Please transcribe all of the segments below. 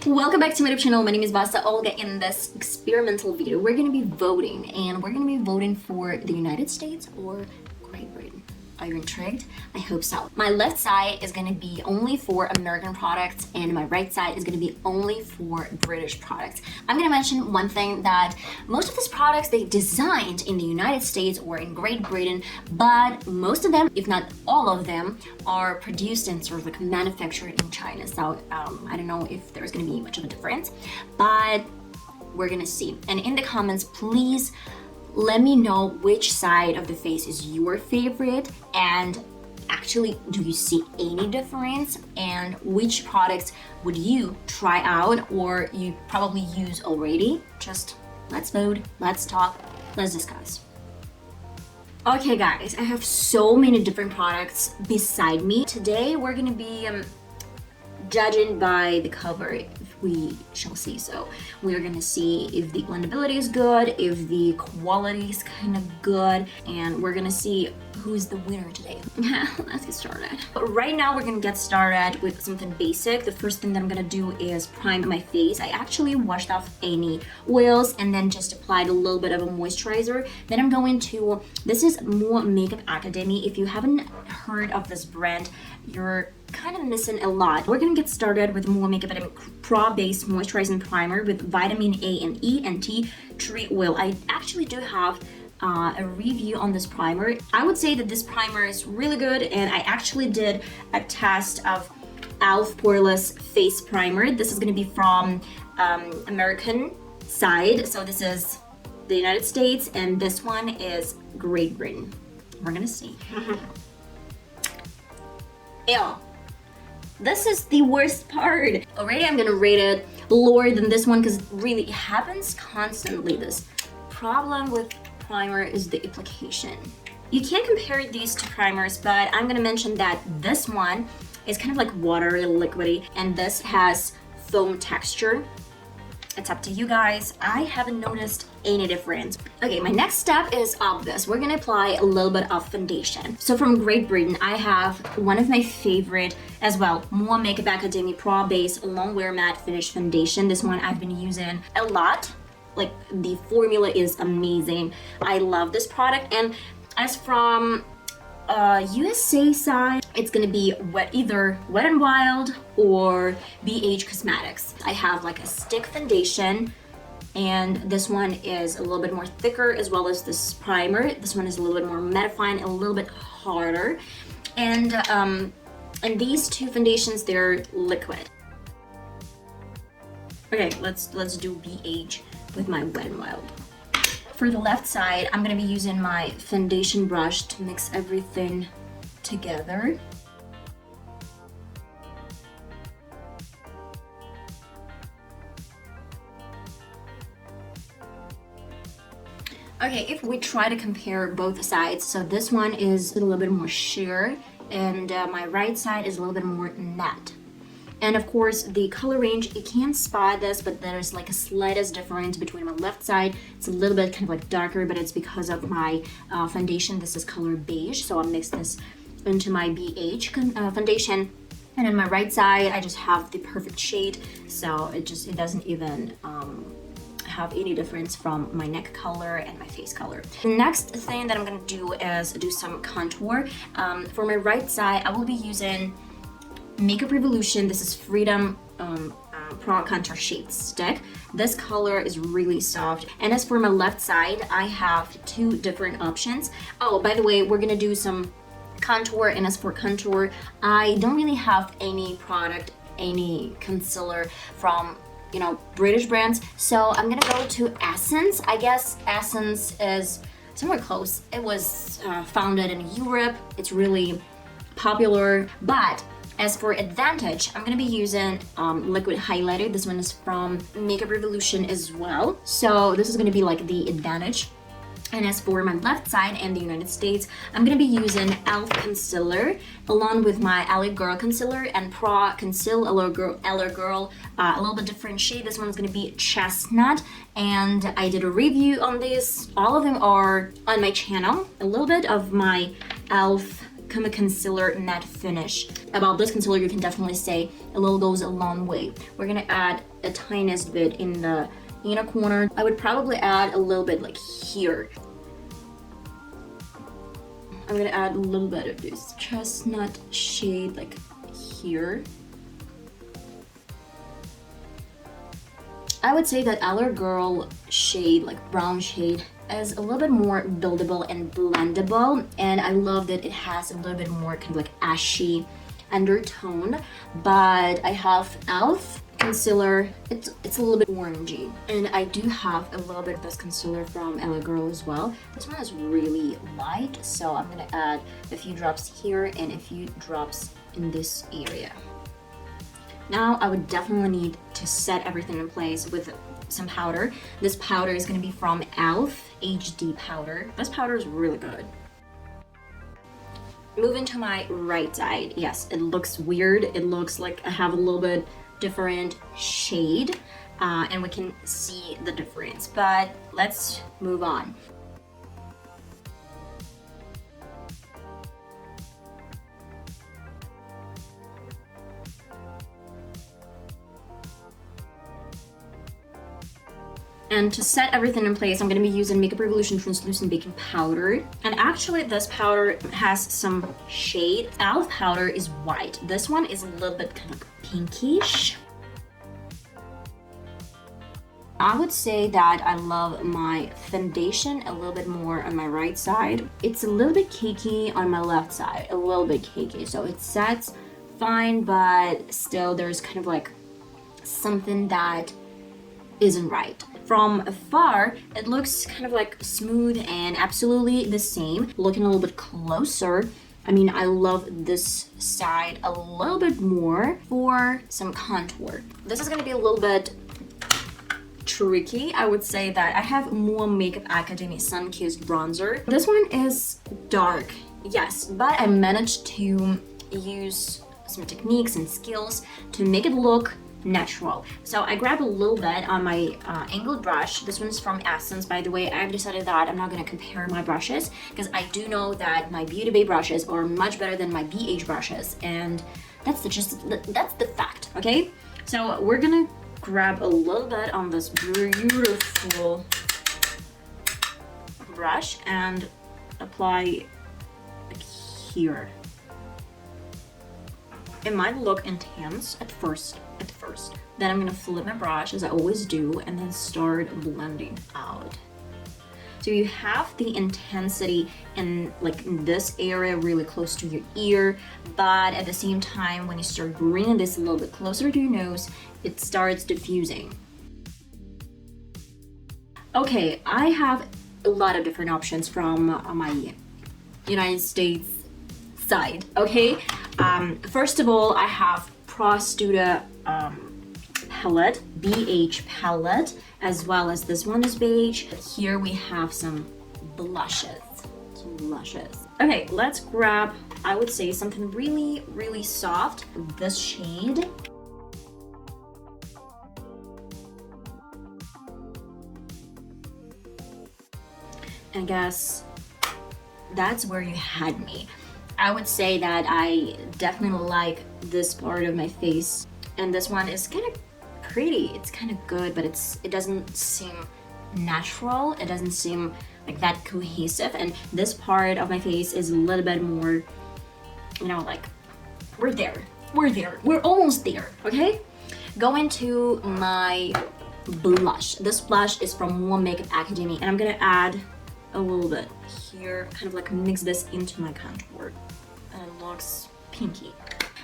Welcome back to my YouTube channel. My name is VassaOlga. In this experimental video, we're going to be voting, and we're going to be voting for the United States or Great Britain. Are you intrigued? I hope so. My left side is going to be only for American products, and my right side is going to be only for British products. I'm going to mention one thing, that most of these products, they designed in the United States or in Great Britain, but most of them, if not all of them, are produced and sort of like manufactured in China. So I don't know if there's going to be much of a difference, but we're going to see. And in the comments, please let me know which side of the face is your favorite, and actually, do you see any difference, and which products would you try out or you probably use already? Just let's vote, let's talk, let's discuss. Okay guys, I have so many different products beside me. Today we're gonna be judging by the cover, if we shall see so. We're gonna see if the blendability is good, if the quality is kind of good, and we're gonna see who's the winner today. Let's get started. But right now we're gonna get started with something basic. The first thing that I'm gonna do is prime my face. I actually washed off any oils and then just applied a little bit of a moisturizer. Then I'm going to, this is More Makeup Academy. If you haven't heard of this brand, you're kind of missing a lot. We're gonna get started with More Makeup Academy Pro Base Moisturizing Primer with vitamin A and E and tea tree oil. I actually do have a review on this primer. I would say that this primer is really good, and I actually did a test of e.l.f. poreless face primer. This is gonna be from American side, so this is the United States, and this one is Great Britain. We're gonna see. Ew. This is the worst part. Already I'm gonna rate it lower than this one because really it happens constantly. This problem with primer is the application. You can't compare these two primers, but I'm gonna mention that this one is kind of like watery, liquidy, and this has foam texture. It's up to you guys. I haven't noticed any difference. Okay, my next step is obvious. We're gonna apply a little bit of foundation. So from Great Britain, I have one of my favorite as well, More Makeup Academy Pro Base Long Wear Matte Finish Foundation. This one I've been using a lot. Like, the formula is amazing. I love this product. And as from USA side, it's gonna be either Wet n Wild or beige Cosmetics. I have like a stick foundation, and this one is a little bit more thicker, as well as this primer. This one is a little bit more mattifying, a little bit harder. And these two foundations, they're liquid. Okay, let's do beige with my Wet n Wild. For the left side, I'm gonna be using my foundation brush to mix everything together. Okay, if we try to compare both sides, so this one is a little bit more sheer, and my right side is a little bit more matte. And of course, the color range, you can't spot this, but there's like a slightest difference between my left side. It's a little bit kind of like darker, but it's because of my foundation. This is color beige, so I'll mix this into my beige foundation. And on my right side, I just have the perfect shade, so it doesn't even have any difference from my neck color and my face color. The next thing that I'm gonna do is do some contour. For my right side, I will be using Makeup Revolution. This is Freedom Pro Contour Shade Stick. This color is really soft. And as for my left side, I have two different options. Oh, by the way, we're gonna do some contour, and as for contour, I don't really have any product, any concealer from, you know, British brands, so I'm gonna go to Essence. I guess Essence is somewhere close. It was founded in Europe. It's really popular, but as for Advantage, I'm gonna be using liquid highlighter. This one is from Makeup Revolution as well. So this is gonna be like the Advantage. And as for my left side and the United States, I'm gonna be using e.l.f. concealer along with my LA Girl concealer and Pro Conceal LA Girl, a little bit different shade. This one's gonna be Chestnut, and I did a review on this. All of them are on my channel. A little bit of my e.l.f. concealer matte finish. About this concealer, you can definitely say a little goes a long way. We're gonna add a tiniest bit in the inner corner. I would probably add a little bit like here. I'm gonna add a little bit of this chestnut shade like here. I would say that Our Girl shade, like brown shade, is a little bit more buildable and blendable, and I love that it has a little bit more kind of like ashy undertone. But I have e.l.f. concealer, it's a little bit orangey, and I do have a little bit of this concealer from Our Girl as well. This one is really light, so I'm gonna add a few drops here and a few drops in this area. Now I would definitely need to set everything in place with some powder. This powder is going to be from e.l.f. HD powder. This powder is really good. Moving to my right side. Yes, it looks weird. It looks like I have a little bit different shade, and we can see the difference, but let's move on. And to set everything in place, I'm going to be using Makeup Revolution Translucent Baking Powder. And actually, this powder has some shade. e.l.f. powder is white. This one is a little bit kind of pinkish. I would say that I love my foundation a little bit more on my right side. It's a little bit cakey on my left side, a little bit cakey. So it sets fine, but still there's kind of like something that isn't right. From afar, it looks kind of like smooth and absolutely the same. Looking a little bit closer, I mean, I love this side a little bit more for some contour. This is gonna be a little bit tricky. I would say that I have more Makeup Academy Sun Kissed bronzer. This one is dark, yes, but I managed to use some techniques and skills to make it look natural. So I grabbed a little bit on my angled brush. This one's from Essence, by the way. I've decided that I'm not going to compare my brushes because I do know that my Beauty Bay brushes are much better than my beige brushes, and that's the fact, okay? So we're gonna grab a little bit on this beautiful brush and apply like here. It might look intense at first. Then I'm gonna flip my brush as I always do and then start blending out. So you have the intensity in like this area really close to your ear, but at the same time, when you start bringing this a little bit closer to your nose, it starts diffusing. Okay, I have a lot of different options from my United States side, okay? First of all, I have Studio palette, beige palette, as well as this one is beige. Here we have some blushes. Okay, let's grab, I would say, something really, really soft. This shade. I guess that's where you had me. I would say that I definitely like this part of my face, and this one is kind of pretty. It's kind of good, but it doesn't seem natural. It doesn't seem like that cohesive, and this part of my face is a little bit more, you know, like we're there, we're almost there, okay? Go into my blush. This blush is from One Makeup Academy, and I'm gonna add a little bit here, kind of like mix this into my contour, and it looks pinky.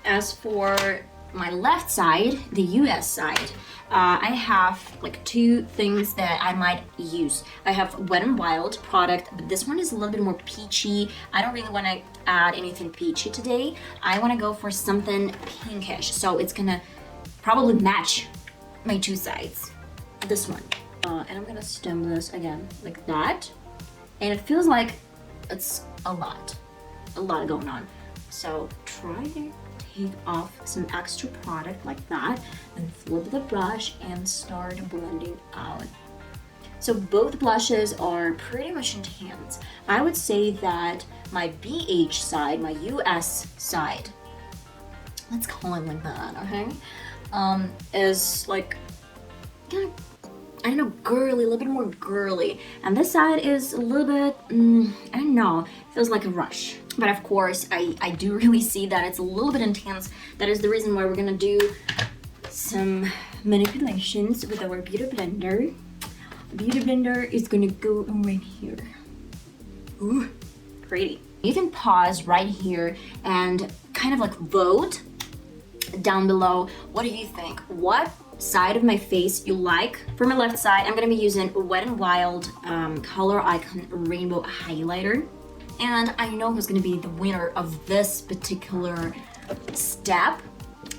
As for my left side, the US side, I have like two things that I might use. I have Wet n Wild product, but this one is a little bit more peachy. I don't really want to add anything peachy today. I want to go for something pinkish, so it's gonna probably match my two sides. This one, and I'm gonna stem this again like that, and it feels like it's a lot going on. So try to take off some extra product like that and flip the brush and start blending out. So both blushes are pretty much intense. I would say that my BH side, my US side, let's call it like that, okay? Is like, kind of, I don't know, girly, a little bit more girly. And this side is a little bit, I don't know, feels like a rush. But of course, I do really see that it's a little bit intense. That is the reason why we're gonna do some manipulations with our beauty blender. The beauty blender is gonna go right here. Ooh, pretty. You can pause right here and kind of like vote down below. What do you think? What side of my face you like? For my left side, I'm gonna be using Wet n Wild Color Icon Rainbow Highlighter. And I know who's gonna be the winner of this particular step.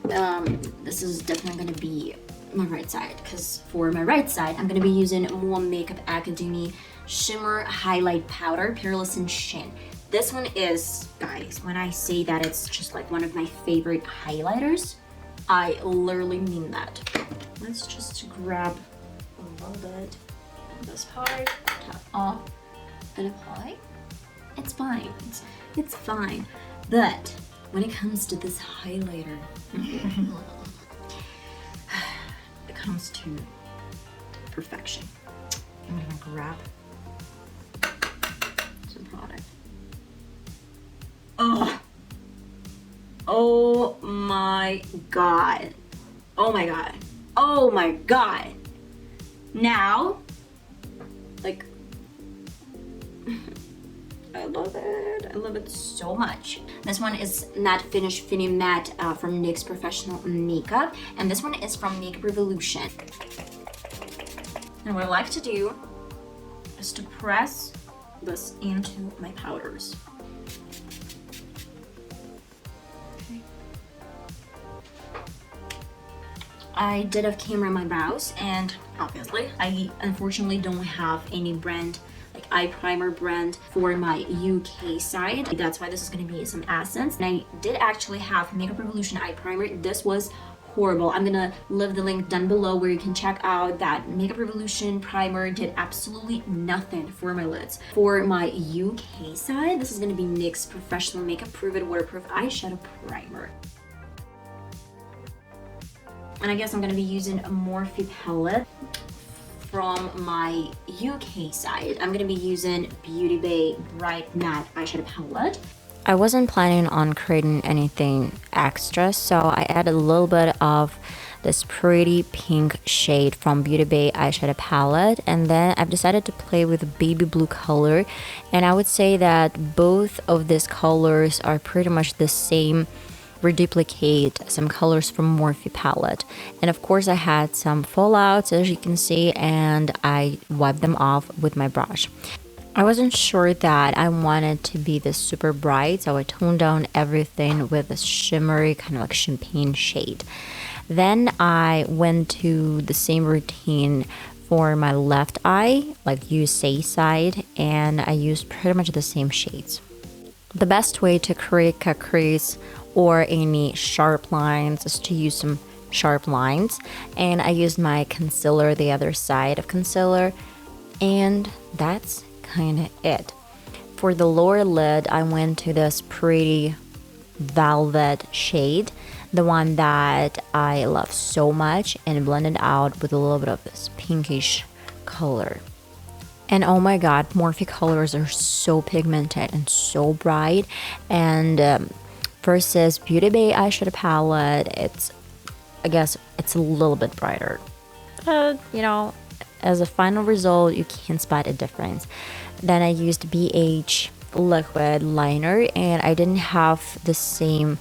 This is definitely gonna be my right side, because for my right side, I'm gonna be using More Makeup Academy Shimmer Highlight Powder, Poreless and Sheen. This one is, guys, when I say that it's just like one of my favorite highlighters, I literally mean that. Let's just grab a little bit of this part, tap off, and apply. It's fine. It's fine. But when it comes to this highlighter, it comes to perfection. I'm gonna grab some product. Oh my god. Oh my god. Oh my god. Now, like, I love it. I love it so much. This one is Matte Finish Fini Matte from NYX Professional Makeup, and this one is from Makeup Revolution. And what I like to do is to press this into my powders. Okay. I did have camera in my brows, and obviously I unfortunately don't have any brand eye primer brand for my UK side. That's why this is going to be some Essence. And I did actually have Makeup Revolution eye primer. This was horrible. I'm gonna leave the link down below where you can check out that Makeup Revolution primer did absolutely nothing for my lids. For my UK side, this is going to be NYX Professional Makeup Proof It Waterproof Eyeshadow Primer. And I guess I'm going to be using a Morphe palette. From my UK side, I'm gonna be using Beauty Bay Bright Matte Eyeshadow Palette. I wasn't planning on creating anything extra, so I added a little bit of this pretty pink shade from Beauty Bay Eyeshadow Palette, and then I've decided to play with baby blue color, and I would say that both of these colors are pretty much the same. Reduplicate some colors from Morphe palette, and of course I had some fallouts, as you can see, and I wiped them off with my brush. I wasn't sure that I wanted to be this super bright, so I toned down everything with a shimmery kind of like champagne shade. Then I went to the same routine for my left eye, like USA side, and I used pretty much the same shades. The best way to create a crease or any sharp lines is to use some sharp lines, and I used my concealer, the other side of concealer, and that's kind of it. For the lower lid, I went to this pretty velvet shade, the one that I love so much, and blended out with a little bit of this pinkish color. And oh my god, Morphe colors are so pigmented and so bright, and versus Beauty Bay Eyeshadow Palette, I guess it's a little bit brighter. You know, as a final result, you can spot a difference. Then I used BH liquid liner, and I didn't have the same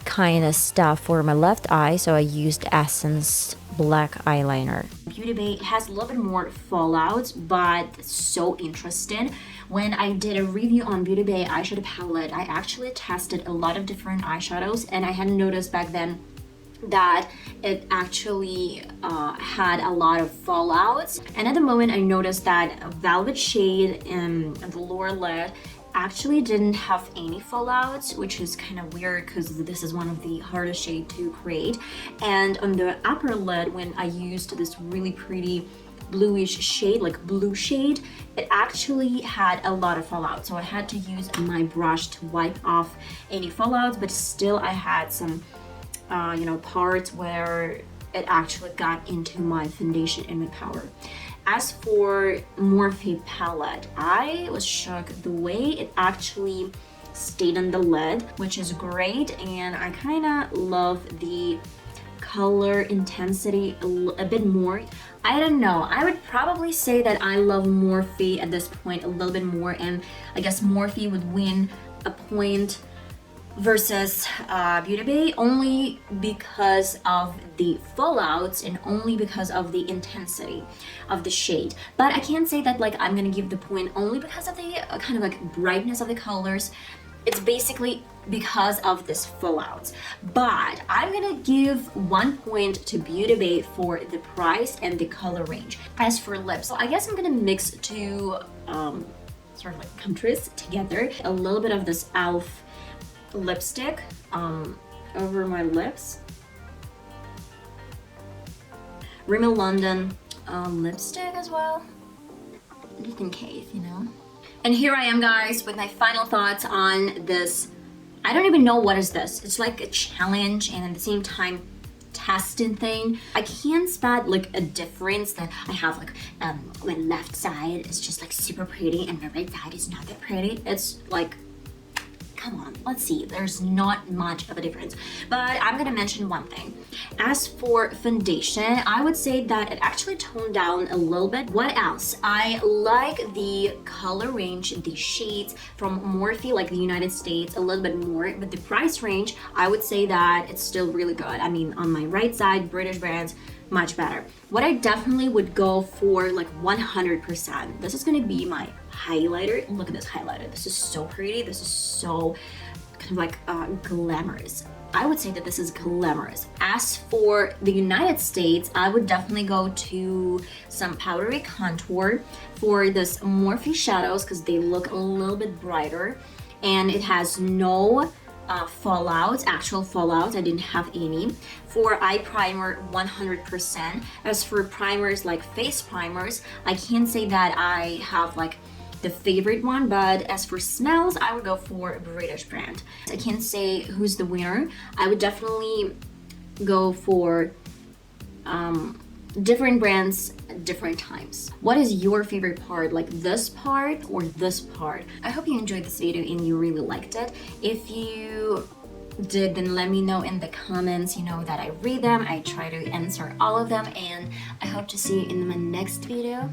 kind of stuff for my left eye, so I used Essence black eyeliner. Beauty Bay has a little bit more fallouts, but so interesting. When I did a review on Beauty Bay eyeshadow palette, I actually tested a lot of different eyeshadows, and I hadn't noticed back then that it actually had a lot of fallouts. And at the moment, I noticed that a velvet shade in the lower lid actually didn't have any fallouts, which is kind of weird because this is one of the hardest shade to create. And on the upper lid, when I used this really pretty bluish shade, like blue shade, it actually had a lot of fallout. So I had to use my brush to wipe off any fallouts, but still I had some, you know, parts where it actually got into my foundation and my powder. As for Morphe palette, I was shocked the way it actually stayed on the lid, which is great, and I kind of love the color intensity a bit more. I don't know, I would probably say that I love Morphe at this point a little bit more, and I guess Morphe would win a point versus Beauty Bay only because of the fallouts and only because of the intensity of the shade. But I can't say that like I'm gonna give the point only because of the kind of like brightness of the colors. It's basically because of this fallout. But I'm gonna give 1 point to Beauty Bay for the price and the color range. As for lips, so I guess I'm gonna mix two sort of like countries together. A little bit of this e.l.f. lipstick over my lips. Rimmel London lipstick as well, just in case, you know. And here I am, guys, with my final thoughts on this. I don't even know what is this. It's like a challenge and at the same time testing thing. I can't spot like a difference that I have like my left side is just like super pretty and my right side is not that pretty. It's like, come on, let's see, there's not much of a difference. But I'm gonna mention one thing. As for foundation, I would say that it actually toned down a little bit. What else? I like the color range, the shades from Morphe, like the United States, a little bit more, but the price range, I would say that it's still really good. I mean, on my right side, British brands, much better. What I definitely would go for like 100%, this is gonna be my highlighter. Look at this highlighter. This is so pretty. This is so kind of like glamorous. I would say that this is glamorous. As for the United States, I would definitely go to some powdery contour for this Morphe shadows because they look a little bit brighter and it has no fallouts, actual fallouts. I didn't have any. For eye primer, 100%. As for primers like face primers, I can't say that I have like the favorite one, but as for smells, I would go for a British brand. I can't say who's the winner. I would definitely go for different brands at different times. What is your favorite part, like this part or this part? I hope you enjoyed this video and you really liked it. If you did, then let me know in the comments. You know that I read them, I try to answer all of them, and I hope to see you in my next video.